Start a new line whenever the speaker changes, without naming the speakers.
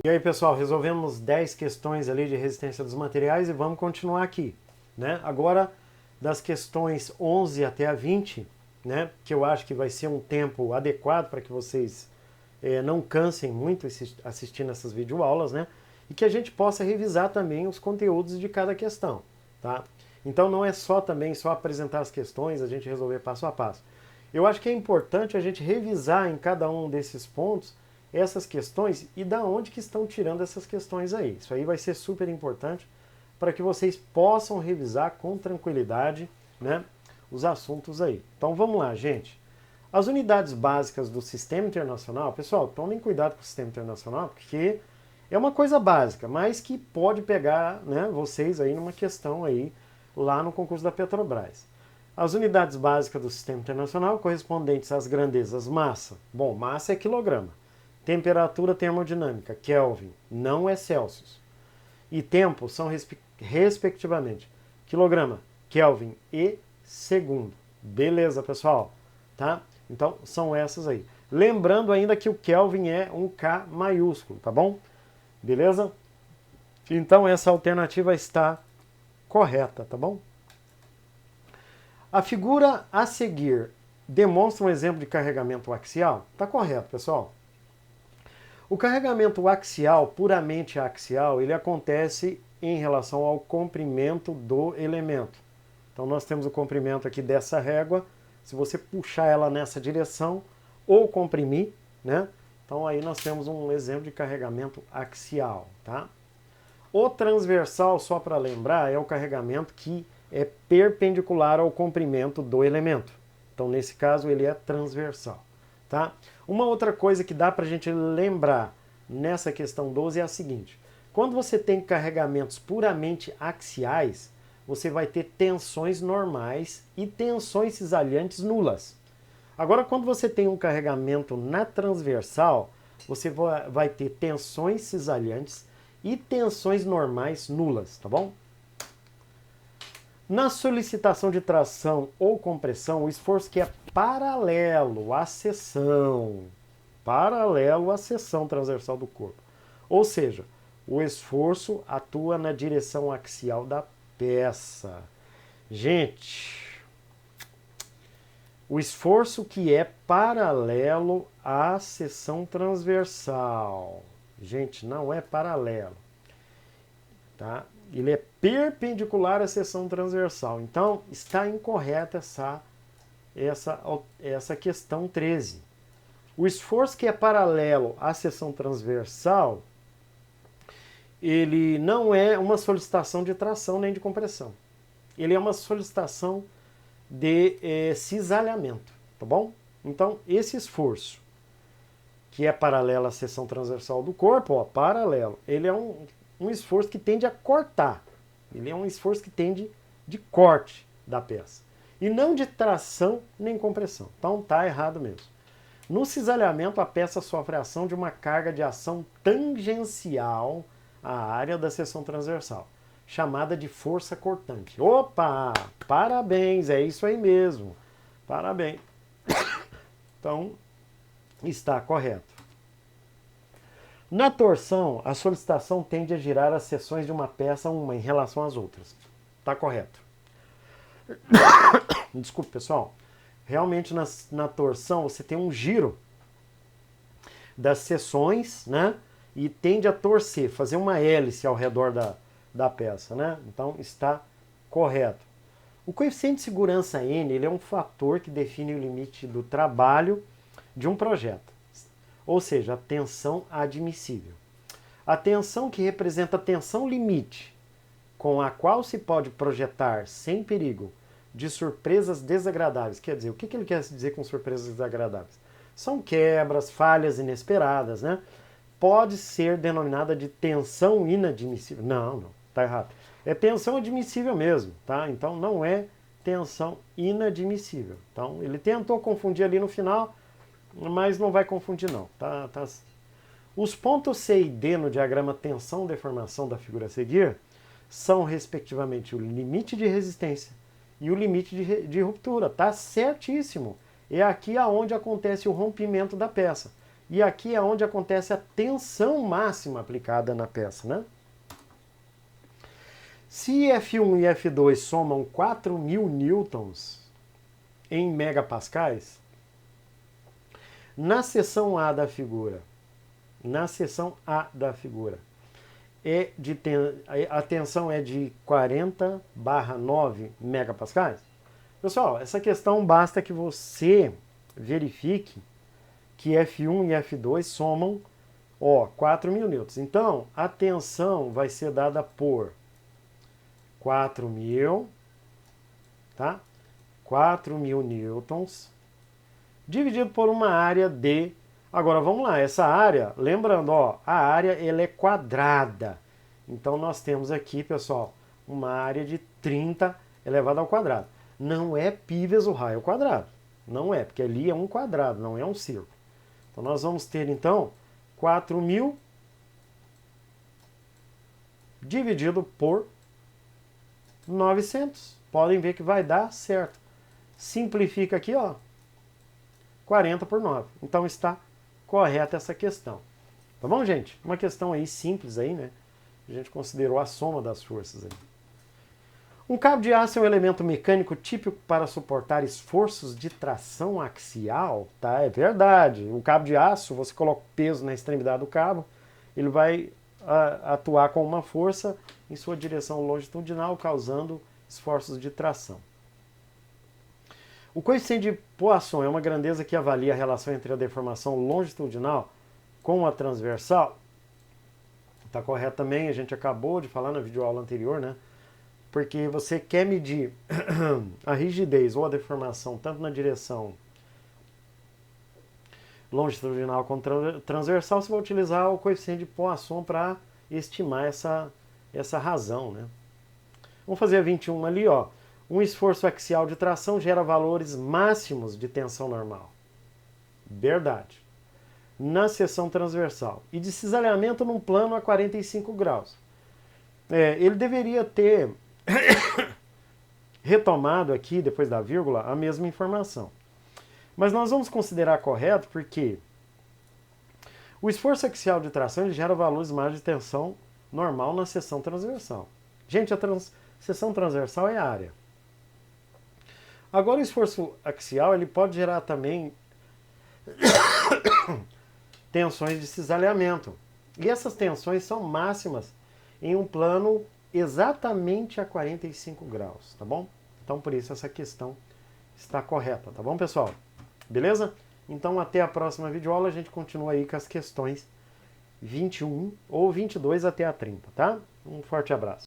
E aí, pessoal, resolvemos 10 questões ali de resistência dos materiais e vamos continuar aqui, né? Agora, das questões 11 até a 20, né, que eu acho que vai ser um tempo adequado para que vocês não cansem muito assistindo essas videoaulas, né? E que a gente possa revisar também os conteúdos de cada questão, tá? Então não é só apresentar as questões, a gente resolver passo a passo. Eu acho que é importante a gente revisar em cada um desses pontos essas questões e da onde que estão tirando essas questões aí. Isso aí vai ser super importante para que vocês possam revisar com tranquilidade, né, os assuntos aí. Então vamos lá, gente. As unidades básicas do Sistema Internacional, pessoal, tomem cuidado com o Sistema Internacional, porque é uma coisa básica, mas que pode pegar, né, vocês aí numa questão aí lá no concurso da Petrobras. As unidades básicas do Sistema Internacional correspondentes às grandezas massa. Bom, massa é quilograma. Temperatura termodinâmica, Kelvin, não é Celsius. E tempo são, respectivamente, quilograma, Kelvin e segundo. Beleza, pessoal? Tá? Então, são essas aí. Lembrando ainda que o Kelvin é um K maiúsculo, tá bom? Beleza? Então, essa alternativa está correta, tá bom? A figura a seguir demonstra um exemplo de carregamento axial? Tá correto, pessoal. O carregamento axial, puramente axial, ele acontece em relação ao comprimento do elemento. Então nós temos o comprimento aqui dessa régua, se você puxar ela nessa direção ou comprimir, né? Então aí nós temos um exemplo de carregamento axial, tá? O transversal, só para lembrar, é o carregamento que é perpendicular ao comprimento do elemento. Então nesse caso ele é transversal. Tá? Uma outra coisa que dá para a gente lembrar nessa questão 12 é a seguinte: quando você tem carregamentos puramente axiais, você vai ter tensões normais e tensões cisalhantes nulas. Agora, quando você tem um carregamento na transversal, você vai ter tensões cisalhantes e tensões normais nulas, tá bom? Na solicitação de tração ou compressão, o esforço que é paralelo à seção transversal do corpo. Ou seja, o esforço atua na direção axial da peça. Gente, o esforço que é paralelo à seção transversal. Gente, não é paralelo, tá? Ele é perpendicular à seção transversal. Então, está incorreta essa questão 13. O esforço que é paralelo à seção transversal, ele não é uma solicitação de tração nem de compressão. Ele é uma solicitação de cisalhamento, tá bom? Então, esse esforço que é paralelo à seção transversal do corpo, ó, paralelo, ele é um esforço que tende a cortar. Ele é um esforço que tende de corte da peça. E não de tração nem compressão. Então tá errado mesmo. No cisalhamento, a peça sofre a ação de uma carga de ação tangencial à área da seção transversal, chamada de força cortante. Opa! Parabéns, é isso aí mesmo. Parabéns. Então, está correto. Na torção, a solicitação tende a girar as seções de uma peça uma em relação às outras. Está correto. Desculpe, pessoal. Realmente, na torção, você tem um giro das seções, né? E tende a torcer, fazer uma hélice ao redor da peça, né? Então, está correto. O coeficiente de segurança N, ele é um fator que define o limite do trabalho de um projeto. Ou seja, a tensão admissível. A tensão que representa a tensão limite, com a qual se pode projetar sem perigo de surpresas desagradáveis. Quer dizer, o que ele quer dizer com surpresas desagradáveis? São quebras, falhas inesperadas, né? Pode ser denominada de tensão inadmissível. Não, tá errado. É tensão admissível mesmo, tá? Então não é tensão inadmissível. Então ele tentou confundir ali no final, mas não vai confundir não, tá? Os pontos C e D no diagrama tensão-deformação da figura a seguir são, respectivamente, o limite de resistência e o limite de ruptura. Tá certíssimo. É aqui aonde acontece o rompimento da peça. E aqui é onde acontece a tensão máxima aplicada na peça, né? Se F1 e F2 somam 4.000 newtons em megapascais, na seção A da figura, a tensão é de 40/9 megapascais. Pessoal, essa questão basta que você verifique que F1 e F2 somam 4.000 newtons. Então, a tensão vai ser dada por 4.000, tá? 4.000 newtons, dividido por uma área de... Agora, vamos lá, essa área, lembrando, a área ela é quadrada. Então, nós temos aqui, pessoal, uma área de 30 elevado ao quadrado. Não é π vezes o raio ao quadrado. Não é, porque ali é um quadrado, não é um círculo. Então, nós vamos ter, então, 4.000 dividido por 900. Podem ver que vai dar certo. Simplifica aqui, 40 por 9. Então, está correta essa questão. Tá bom, gente? Uma questão aí simples aí, né? A gente considerou a soma das forças aí. Um cabo de aço é um elemento mecânico típico para suportar esforços de tração axial, tá? É verdade. O cabo de aço, você coloca peso na extremidade do cabo, ele vai atuar com uma força em sua direção longitudinal, causando esforços de tração. O coeficiente de Poisson é uma grandeza que avalia a relação entre a deformação longitudinal com a transversal. Está correto também, a gente acabou de falar na videoaula anterior, né? Porque você quer medir a rigidez ou a deformação tanto na direção longitudinal quanto transversal, você vai utilizar o coeficiente de Poisson para estimar essa razão, né? Vamos fazer a 21 ali, Um esforço axial de tração gera valores máximos de tensão normal. Verdade. Na seção transversal. E de cisalhamento num plano a 45 graus. Ele deveria ter retomado aqui, depois da vírgula, a mesma informação. Mas nós vamos considerar correto porque o esforço axial de tração ele gera valores máximos de tensão normal na seção transversal. Gente, a seção transversal é a área. Agora o esforço axial ele pode gerar também tensões de cisalhamento. E essas tensões são máximas em um plano exatamente a 45 graus, tá bom? Então por isso essa questão está correta, tá bom, pessoal? Beleza? Então até a próxima videoaula a gente continua aí com as questões 21 ou 22 até a 30, tá? Um forte abraço.